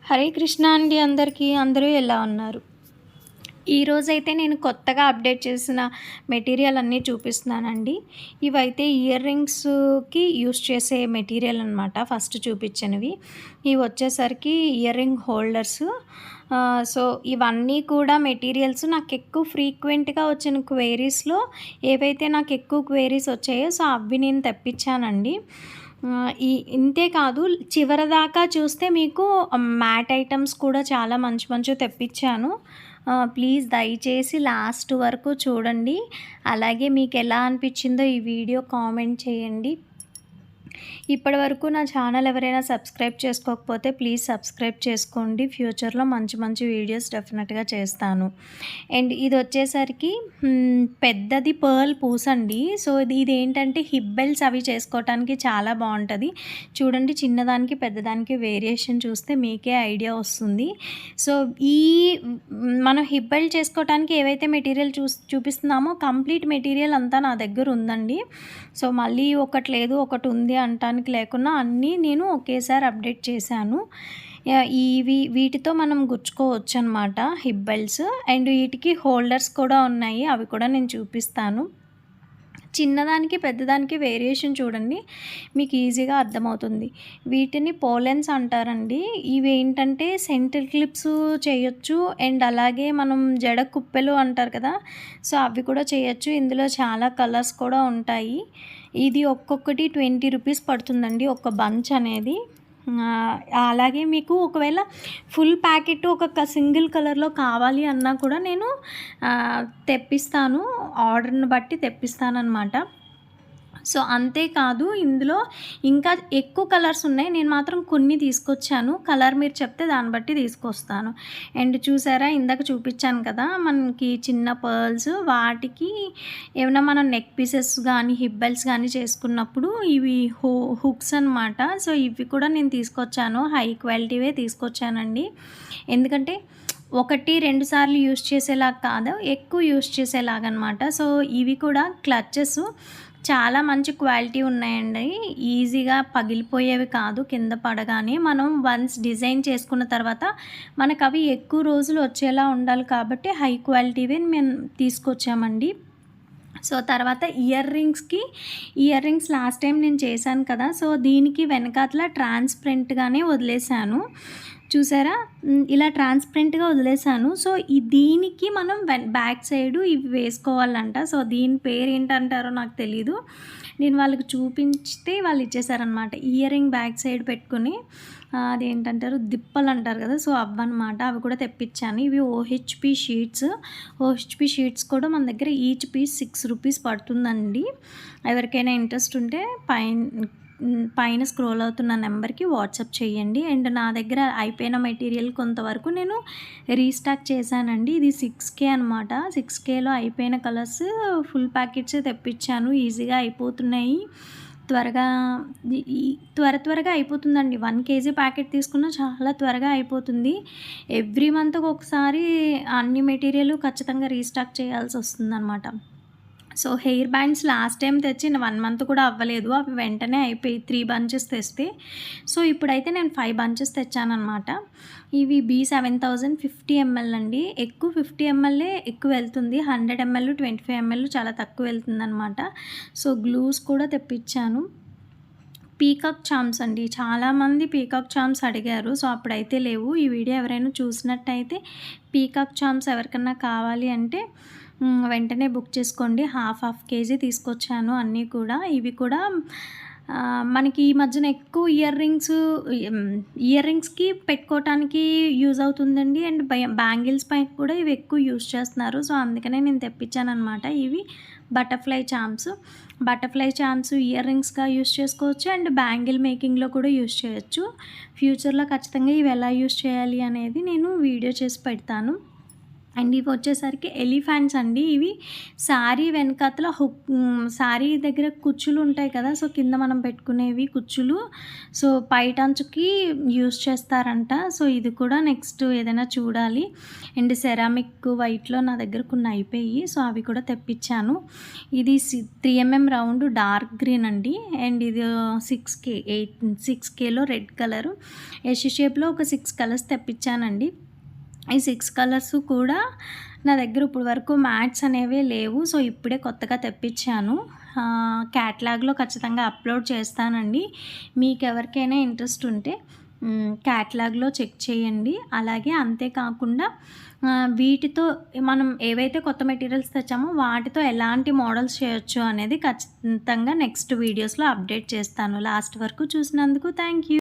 హరే కృష్ణ అండి అందరికీ. అందరూ ఎలా ఉన్నారు? ఈరోజైతే నేను కొత్తగా అప్డేట్ చేసిన మెటీరియల్ అన్నీ చూపిస్తున్నానండి. ఇవైతే ఇయర్ రింగ్స్‌కి యూజ్ చేసే మెటీరియల్ అనమాట. ఫస్ట్ చూపించినవి. ఇవి వచ్చేసరికి ఇయర్ రింగ్ హోల్డర్స్. సో, ఇవన్నీ కూడా మెటీరియల్స్ నాకెక్కువ ఫ్రీక్వెంట్‌గా వచ్చిన క్వెరీస్‌లో ఏవైతే నాకెక్కువ క్వెరీస్ వచ్చాయో సో, అవి నేను తెప్పించానండి. ఇంతే కాదు, చివరిదాకా చూస్తే మీకు మ్యాట్ ఐటమ్స్ కూడా చాలా మంచి మంచివి తెప్పించాను. ప్లీజ్ దయచేసి లాస్ట్ వరకు చూడండి. అలాగే మీకు ఎలా అనిపించిందో ఈ వీడియో కామెంట్ చేయండి. ఇప్పటివరకు నా ఛానల్ ఎవరైనా సబ్స్క్రైబ్ చేసుకోకపోతే ప్లీజ్ సబ్స్క్రైబ్ చేసుకోండి. ఫ్యూచర్లో మంచి మంచి వీడియోస్ డెఫినెట్గా చేస్తాను. అండ్ ఇది వచ్చేసరికి పెద్దది పర్ల్ పూసండి. సో ఇదేంటంటే హిప్ బెల్ట్స్ అవి చేసుకోవటానికి చాలా బాగుంటుంది. చూడండి, చిన్నదానికి పెద్దదానికి వేరియేషన్ చూస్తే మీకే ఐడియా వస్తుంది. సో మనం హిప్ బెల్ట్ చేసుకోవటానికి ఏవైతే మెటీరియల్ చూపిస్తున్నామో కంప్లీట్ మెటీరియల్ అంతా నా దగ్గర ఉందండి. సో మళ్ళీ ఒకటి లేదు ఒకటి ఉంది అంటానికి లేకుండా అన్నీ నేను ఒకేసారి అప్డేట్ చేశాను. వీటితో మనం గుచ్చుకోవచ్చు అనమాట హిప్ బెల్ట్స్. అండ్ వీటికి హోల్డర్స్ కూడా ఉన్నాయి, అవి కూడా నేను చూపిస్తాను. చిన్నదానికి పెద్దదానికి వేరియేషన్ చూడండి, మీకు ఈజీగా అర్థమవుతుంది. వీటిని పోలెన్స్ అంటారండి. ఇవి ఏంటంటే సెంటర్ క్లిప్స్ చేయొచ్చు అండ్ అలాగే మనం జడ కుప్పెలు అంటారు కదా, సో అవి కూడా చేయొచ్చు. ఇందులో చాలా కలర్స్ కూడా ఉంటాయి. ఇది ఒక్కొక్కటి 20 రూపీస్ పడుతుందండి ఒక బంచ్ అనేది. అలాగే మీకు ఒకవేళ ఫుల్ ప్యాకెట్ ఒక సింగిల్ కలర్లో కావాలి అన్నా కూడా నేను తెప్పిస్తాను, ఆర్డర్ని బట్టి తెప్పిస్తానన్నమాట. సో అంతేకాదు, ఇందులో ఇంకా ఎక్కువ కలర్స్ ఉన్నాయి. నేను మాత్రం కొన్ని తీసుకొచ్చాను. కలర్ మీరు చెప్తే దాన్ని బట్టి తీసుకొస్తాను. అండ్ చూసారా, ఇందాక చూపించాను కదా మనకి చిన్న పర్ల్స్, వాటికి ఏమైనా మనం నెక్ పీసెస్ కానీ హిప్ బెల్ట్స్ కానీ చేసుకున్నప్పుడు ఇవి హుక్స్ అనమాట. సో ఇవి కూడా నేను తీసుకొచ్చాను, హై క్వాలిటీవే తీసుకొచ్చానండి. ఎందుకంటే 1-2 సార్లు యూజ్ చేసేలాగా కాదు, ఎక్కువ యూజ్ చేసేలాగనమాట. సో ఇవి కూడా క్లచెస్ చాలా మంచి క్వాలిటీ ఉన్నాయండి. ఈజీగా పగిలిపోయేవి కాదు. కింద పడగానే మనం వన్స్ డిజైన్ చేసుకున్న తర్వాత మనకు అవి ఎక్కువ రోజులు వచ్చేలా ఉండాలి కాబట్టి హై క్వాలిటీవే మేము తీసుకొచ్చామండి. సో తర్వాత ఇయర్ రింగ్స్ లాస్ట్ టైం నేను చేశాను కదా, సో దీనికి వెనకాతల ట్రాన్స్పరెంట్గానే వదిలేశాను. చూసారా, ఇలా ట్రాన్స్పరెంట్గా వదిలేసాను. సో దీనికి మనం బ్యాక్ సైడు ఇవి వేసుకోవాలంట. సో దీని పేరు ఏంటంటారో నాకు తెలీదు. నేను వాళ్ళకి చూపించితే వాళ్ళు ఇచ్చేసారనమాట. ఇయర్ రింగ్ బ్యాక్ సైడ్ పెట్టుకుని అదేంటంటారు, దిప్పలు అంటారు కదా, సో అవ్వనమాట. అవి కూడా తెప్పించాను. ఇవి ఓహెచ్పి షీట్స్ కూడా మన దగ్గర ఈచ్ పీస్ 6 రూపీస్ పడుతుందండి. ఎవరికైనా ఇంట్రెస్ట్ ఉంటే పైన స్క్రోల్ అవుతున్న నెంబర్కి వాట్సాప్ చేయండి. అండ్ నా దగ్గర అయిపోయిన మెటీరియల్ కొంతవరకు నేను రీస్టాక్ చేశానండి. ఇది 6K అనమాట. 6Kలో అయిపోయిన కలర్స్ ఫుల్ ప్యాకెట్స్ తెప్పించాను. ఈజీగా అయిపోతున్నాయి, త్వరగా అయిపోతుందండి. 1 kg ప్యాకెట్ తీసుకున్నా చాలా త్వరగా అయిపోతుంది. ఎవ్రీ మంత్కి ఒకసారి అన్ని మెటీరియల్ ఖచ్చితంగా రీస్టాక్ చేయాల్సి వస్తుందన్నమాట. So hair bands last time తెచ్చి 1 మంత్ కూడా అవ్వలేదు, అవి వెంటనే అయిపోయి 3 బంచెస్ తెస్తే. సో ఇప్పుడైతే నేను 5 బంచెస్ తెచ్చానమాట. ఇవి B7000 50 ml అండి. ఎక్కువ 50 ml ఎక్కువ వెళ్తుంది, 100 ml 25 ml చాలా తక్కువ వెళ్తుంది అనమాట. సో గ్లూస్ కూడా తెప్పించాను. పీకాక్ చామ్స్ అండి, చాలామంది పీకాక్ చామ్స్ అడిగారు. సో అప్పుడైతే లేవు. ఈ వీడియో ఎవరైనా చూసినట్టయితే పీకాక్ చామ్స్ ఎవరికన్నా కావాలి అంటే వెంటనే బుక్ చేసుకోండి. హాఫ్ కేజీ తీసుకొచ్చాను అన్నీ కూడా. ఇవి కూడా మనకి ఈ మధ్యన ఎక్కువ ఇయర్ రింగ్స్కి పెట్టుకోవటానికి యూజ్ అవుతుందండి. అండ్ బ్యాంగిల్స్ పైన కూడా ఇవి ఎక్కువ యూజ్ చేస్తున్నారు. సో అందుకనే నేను తెప్పించాను అనమాట. ఇవి బటర్ఫ్లై చామ్స్ ఇయర్ రింగ్స్గా యూజ్ చేసుకోవచ్చు అండ్ బ్యాంగిల్ మేకింగ్లో కూడా యూజ్ చేయొచ్చు. ఫ్యూచర్లో ఖచ్చితంగా ఇవి ఎలా యూజ్ చేయాలి అనేది నేను వీడియో చేసి పెడతాను. అండ్ ఇవి వచ్చేసరికి ఎలిఫెంట్స్ అండి. ఇవి శారీ వెనకాతల శారీ దగ్గర కుచ్చులు ఉంటాయి కదా! సో, కింద మనం పెట్టుకునేవి కుచ్చులు. సో, పైటంచుకి యూజ్ చేస్తారంట. సో, ఇది కూడా నెక్స్ట్ ఏదైనా చూడాలి. అండ్ సెరామిక్ వైట్‌లో నా దగ్గర కొన్ని అయిపోయి. సో, అవి కూడా తెప్పించాను. ఇది 3mm రౌండ్ డార్క్ గ్రీన్ అండి. అండ్ ఇది 6Kలో రెడ్ కలరు. యష్ షేప్‌లో ఒక 6 కలర్స్ తెప్పించానండి. ఈ 6 కలర్స్ కూడా నా దగ్గర ఇప్పుడు వరకు మ్యాట్స్ అనేవి లేవు. సో, ఇప్పుడే కొత్తగా తెప్పించాను. క్యాటలాగ్‌లో ఖచ్చితంగా అప్లోడ్ చేస్తానండి. మీకెవరికైనా ఇంట్రెస్ట్ ఉంటే క్యాటలాగ్‌లో చెక్ చేయండి. అలాగే అంతేకాకుండా వీటితో మనం ఏవైతే కొత్త మెటీరియల్స్ తెచ్చామో వాటితో ఎలాంటి మోడల్స్ చేయొచ్చు అనేది ఖచ్చితంగా నెక్స్ట్ వీడియోస్‌లో అప్డేట్ చేస్తాను. లాస్ట్ వరకు చూసినందుకు థ్యాంక్ యూ.